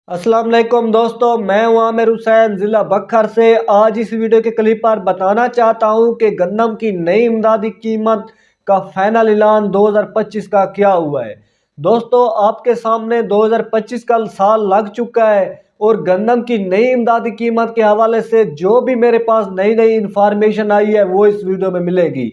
अस्सलाम वालेकुम दोस्तों, मैं हूं आमिर हुसैन ज़िला बखर से। आज इस वीडियो के क्लिप पर बताना चाहता हूं कि गंदम की नई इमदादी कीमत का फाइनल ऐलान 2025 का क्या हुआ है। दोस्तों, आपके सामने 2025 का साल लग चुका है और गंदम की नई इमदादी कीमत के हवाले से जो भी मेरे पास नई नई इंफॉर्मेशन आई है वो इस वीडियो में मिलेगी।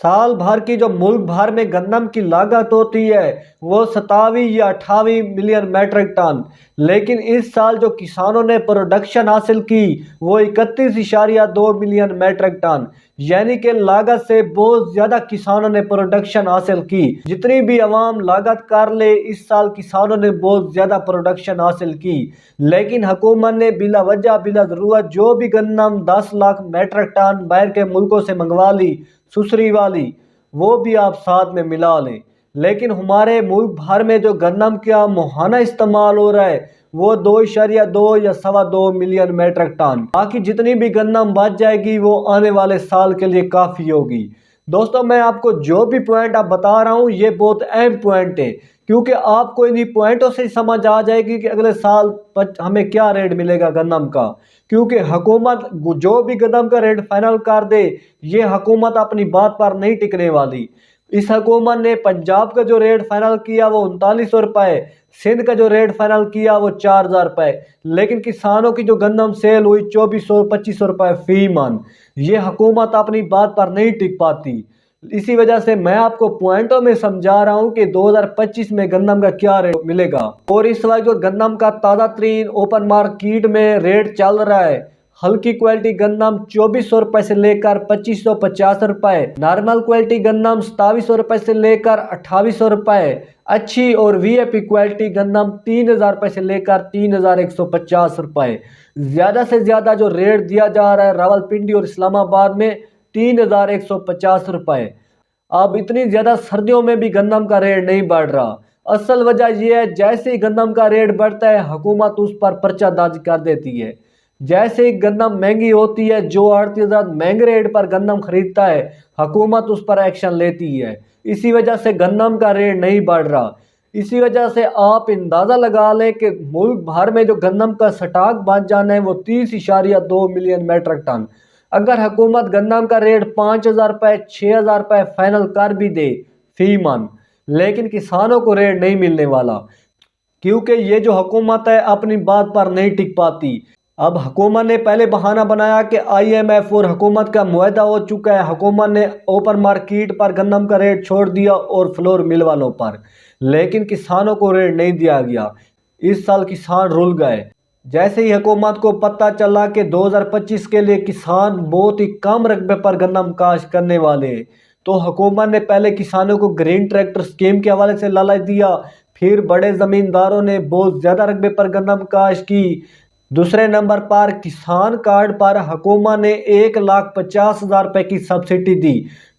साल भर की जो मुल्क भर में गंदम की लागत होती है वो 27 या 28 मिलियन मैट्रिक टन, लेकिन इस साल जो किसानों ने प्रोडक्शन हासिल की वो 31.2 मिलियन मैट्रिक टन, यानी कि लागत से बहुत ज़्यादा किसानों ने प्रोडक्शन हासिल की। जितनी भी अवाम लागत कर ले, इस साल किसानों ने बहुत ज़्यादा प्रोडक्शन हासिल की, लेकिन हुकूमत ने बिला वजह बिला ज़रूरत जो भी गंदम 10 लाख मैट्रिक टन बाहर के मुल्कों से मंगवा ली, सुसरी वाली, वो भी आप साथ में मिला लें। लेकिन हमारे मुल्क भर में जो गंदम का मुहाना इस्तेमाल हो रहा है वो 2.2 या 2.25 मिलियन मैट्रिक टन। बाकी जितनी भी गंदम बच जाएगी वो आने वाले साल के लिए काफ़ी होगी। दोस्तों, मैं आपको जो भी पॉइंट आप बता रहा हूँ ये बहुत अहम पॉइंट है, क्योंकि आपको इन्हीं पॉइंटों से समझ आ जाएगी कि अगले साल हमें क्या रेट मिलेगा गंदम का। क्योंकि हुकूमत जो भी गंदम का रेट फाइनल कर दे, ये हुकूमत अपनी बात पर नहीं टिकने वाली। इस हुकूमत ने पंजाब का जो रेट फाइनल किया वो 3900 रुपये, सिंध का जो रेट फाइनल किया वो 4000 रुपये, लेकिन किसानों की जो गंदम सेल हुई 2400-2500 रुपये फी मन। ये हुकूमत अपनी बात पर नहीं टिक पाती। इसी वजह से मैं आपको पॉइंटों में समझा रहा हूँ कि 2025 में गंदम का क्या रेट मिलेगा। और इस वक्त जो गंदम का ताज़ा तरीन ओपन मार्केट में रेट चल रहा है, हल्की क्वालिटी गंदम 2400 रुपये से लेकर 2550 रुपये, नॉर्मल क्वालिटी गंदम 2700 रुपये से लेकर 2800 रुपये, अच्छी और वीआईपी क्वालिटी गंदम 3000 रुपये से लेकर 3150 रुपये। ज़्यादा से ज़्यादा जो रेट दिया जा रहा है रावलपिंडी और इस्लामाबाद में 3150 रुपये। अब इतनी ज़्यादा सर्दियों में भी गंदम का रेट नहीं बढ़ रहा। असल वजह यह है, जैसे ही गंदम का रेट बढ़ता है हुकूमत उस पर पर्चा दर्ज कर देती है। जैसे ही गंदम महंगी होती है, जो आड़ती महंगे रेट पर गंदम खरीदता है, हुकूमत उस पर एक्शन लेती है। इसी वजह से गंदम का रेट नहीं बढ़ रहा। इसी वजह से आप अंदाज़ा लगा लें कि मुल्क भर में जो गंदम का स्टॉक बच जाना है वो 30.2 मिलियन मैट्रिक टन। अगर हुकूमत गंदम का रेट 5000 रुपये 6000 रुपये फाइनल कर भी दे फी मन, लेकिन किसानों को रेट नहीं मिलने वाला, क्योंकि ये जो हुकूमत है अपनी बात पर नहीं टिक पाती। अब हुकूमत ने पहले बहाना बनाया कि IMF और हुकूमत का मुआहदा हो चुका है, हुकूमत ने ओपन मार्केट पर गंदम का रेट छोड़ दिया और फ्लोर मिल वालों पर, लेकिन किसानों को रेट नहीं दिया गया। इस साल किसान रुल गए। जैसे ही हुकूमत को पता चला कि 2025 के लिए किसान बहुत ही कम रकबे पर गंदम काश्त करने वाले हैं, तो हुकूमत ने पहले किसानों को ग्रीन ट्रैक्टर स्कीम के हवाले से लालच दिया। फिर बड़े ज़मींदारों ने बहुत ज़्यादा रकबे पर गंदम काश्त की। दूसरे नंबर पर किसान कार्ड पर हुकूमत ने 1,50,000 रुपये की सब्सिडी दी।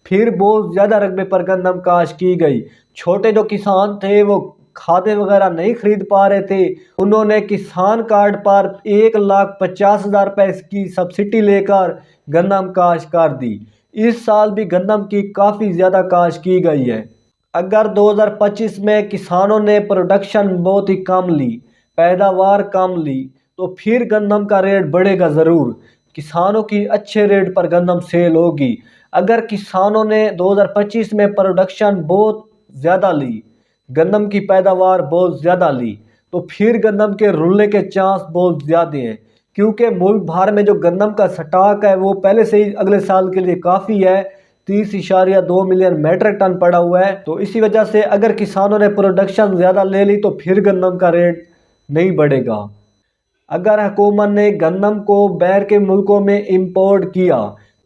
फिर बहुत ज़्यादा रकबे पर गंदम काश्त की गई। छोटे जो किसान थे वो खादे वगैरह नहीं खरीद पा रहे थे, उन्होंने किसान कार्ड पर 1,50,000 रुपये की सब्सिडी लेकर गंदम काश्त कर दी। इस साल भी गंदम की काफ़ी ज़्यादा काश्त की गई है। अगर 2025 में किसानों ने प्रोडक्शन बहुत ही कम ली, पैदावार कम ली, तो फिर गंदम का रेट बढ़ेगा ज़रूर। किसानों की अच्छे रेट पर गंदम सेल होगी। अगर किसानों ने 2025 में प्रोडक्शन बहुत ज़्यादा ली, गंदम की पैदावार बहुत ज़्यादा ली, तो फिर गंदम के रुलने के चांस बहुत ज़्यादा हैं, क्योंकि मुल्क भर में जो गंदम का स्टॉक है वो पहले से ही अगले साल के लिए काफ़ी है। 30.2 मिलियन मैट्रिक टन पड़ा हुआ है। तो इसी वजह से अगर किसानों ने प्रोडक्शन ज़्यादा ले ली तो फिर गंदम का रेट नहीं बढ़ेगा। अगर हुकूमत ने गंदम को बाहर के मुल्कों में इंपोर्ट किया,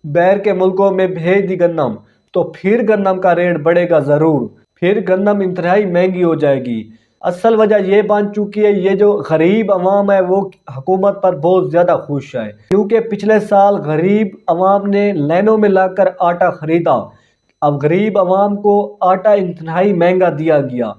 बाहर के मुल्कों में भेज दी गंदम, तो फिर गंदम का रेट बढ़ेगा ज़रूर। फिर गंदम इंतहाई महंगी हो जाएगी। असल वजह ये बन चुकी है, ये जो गरीब अवाम है वो हुकूमत पर बहुत ज़्यादा खुश है, क्योंकि पिछले साल गरीब अवाम ने लाइनों में लगकर आटा ख़रीदा। अब गरीब अवाम को आटा इंतहाई महंगा दिया गया।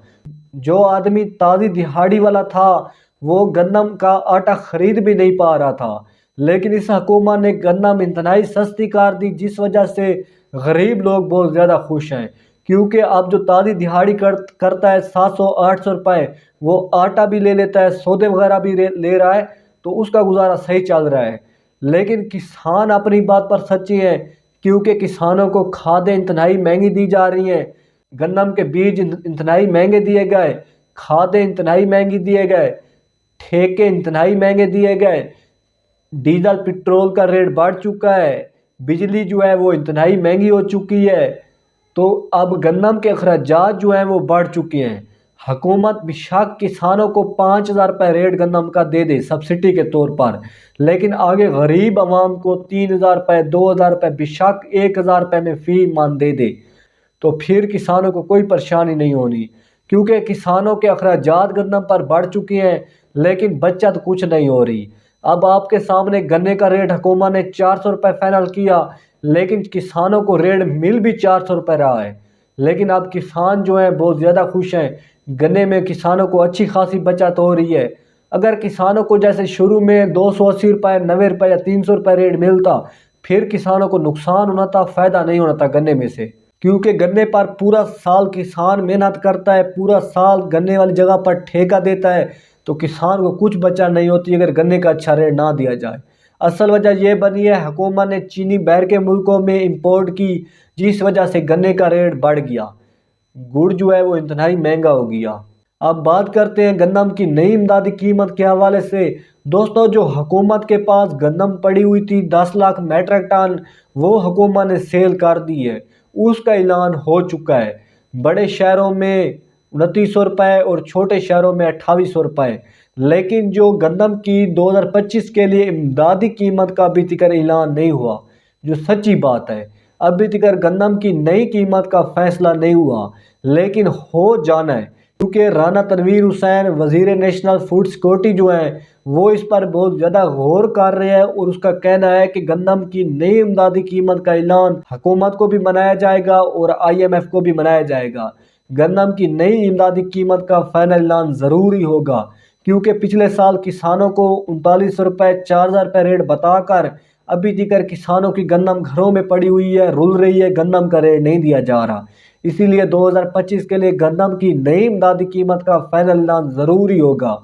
जो आदमी ताज़ी दिहाड़ी वाला था वो गंदम का आटा ख़रीद भी नहीं पा रहा था, लेकिन इस हुकूमत ने गंदम इंतहाई सस्ती कर दी, जिस वजह से गरीब लोग बहुत ज़्यादा खुश हैं। کیونکہ اب جو تازی دہاڑی کرتا ہے 700-800 روپے، وہ آٹا بھی لے لیتا ہے، سودے وغیرہ بھی لے رہا ہے، تو اس کا گزارا صحیح چل رہا ہے۔ لیکن کسان اپنی بات پر سچی ہیں، کیونکہ کسانوں کو کھادیں انتہائی مہنگی دی جا رہی ہیں، گندم کے بیج انتہائی مہنگے دیے گئے، کھادیں انتہائی مہنگی دیے گئے، ٹھیکے انتہائی مہنگے دیے گئے، ڈیزل پٹرول کا ریٹ بڑھ چکا ہے، بجلی جو ہے وہ انتہائی مہنگی ہو چکی ہے، تو اب گندم کے اخراجات جو ہیں وہ بڑھ چکے ہیں۔ حکومت بشک کسانوں کو 5,000 روپے ریٹ گندم کا دے دے سبسڈی کے طور پر، لیکن آگے غریب عوام کو 3,000 روپے 2,000 روپے بشک 1,000 روپے میں فی من دے دے، تو پھر کسانوں کو کوئی پریشانی نہیں ہونی، کیونکہ کسانوں کے اخراجات گندم پر بڑھ چکے ہیں لیکن بچت کچھ نہیں ہو رہی۔ اب آپ کے سامنے گنے کا ریٹ حکومت نے 400 روپے فائنل کیا، لیکن کسانوں کو ریٹ مل بھی 400 روپے رہا ہے، لیکن اب کسان جو ہیں بہت زیادہ خوش ہیں، گنے میں کسانوں کو اچھی خاصی بچت ہو رہی ہے۔ اگر کسانوں کو جیسے شروع میں 280 روپے 90 روپے یا 300 روپے ریٹ ملتا، پھر کسانوں کو نقصان ہونا تھا، فائدہ نہیں ہونا تھا گنے میں سے، کیونکہ گنے پر پورا سال کسان محنت کرتا ہے، پورا سال گنے والی جگہ پر ٹھیکہ دیتا ہے، تو کسان کو کچھ بچت نہیں ہوتی اگر گنے کا اچھا ریٹ نہ دیا جائے۔ اصل وجہ یہ بنی ہے حکومت نے چینی باہر کے ملکوں میں امپورٹ کی، جس وجہ سے گنے کا ریٹ بڑھ گیا، گڑ جو ہے وہ انتہائی مہنگا ہو گیا۔ اب بات کرتے ہیں گندم کی نئی امدادی قیمت کے حوالے سے۔ دوستو، جو حکومت کے پاس گندم پڑی ہوئی تھی 10 لاکھ میٹرک ٹن، وہ حکومت نے سیل کر دی ہے، اس کا اعلان ہو چکا ہے۔ بڑے شہروں میں 2900 روپے اور چھوٹے شہروں میں 2800 روپے، لیکن جو گندم کی 2025 کے لیے امدادی قیمت کا ابھی تک اعلان نہیں ہوا، جو سچی بات ہے۔ ابھی تک گندم کی نئی قیمت کا فیصلہ نہیں ہوا، لیکن ہو جانا ہے، کیونکہ رانا تنویر حسین وزیر نیشنل فوڈ سیکورٹی جو ہیں وہ اس پر بہت زیادہ غور کر رہے ہیں، اور اس کا کہنا ہے کہ گندم کی نئی امدادی قیمت کا اعلان حکومت کو بھی منایا جائے گا اور IMF کو بھی منایا جائے گا۔ گندم کی نئی امدادی قیمت کا فائنل اعلان ضروری ہوگا، کیونکہ پچھلے سال کسانوں کو 3900 روپے 4,000 روپے ریٹ بتا کر ابھی دیگر کسانوں کی گندم گھروں میں پڑی ہوئی ہے، رل رہی ہے، گندم کا ریٹ نہیں دیا جا رہا۔ اسی لیے 2025 کے لیے گندم کی نئی امدادی قیمت کا فائنل اعلان ضروری ہوگا۔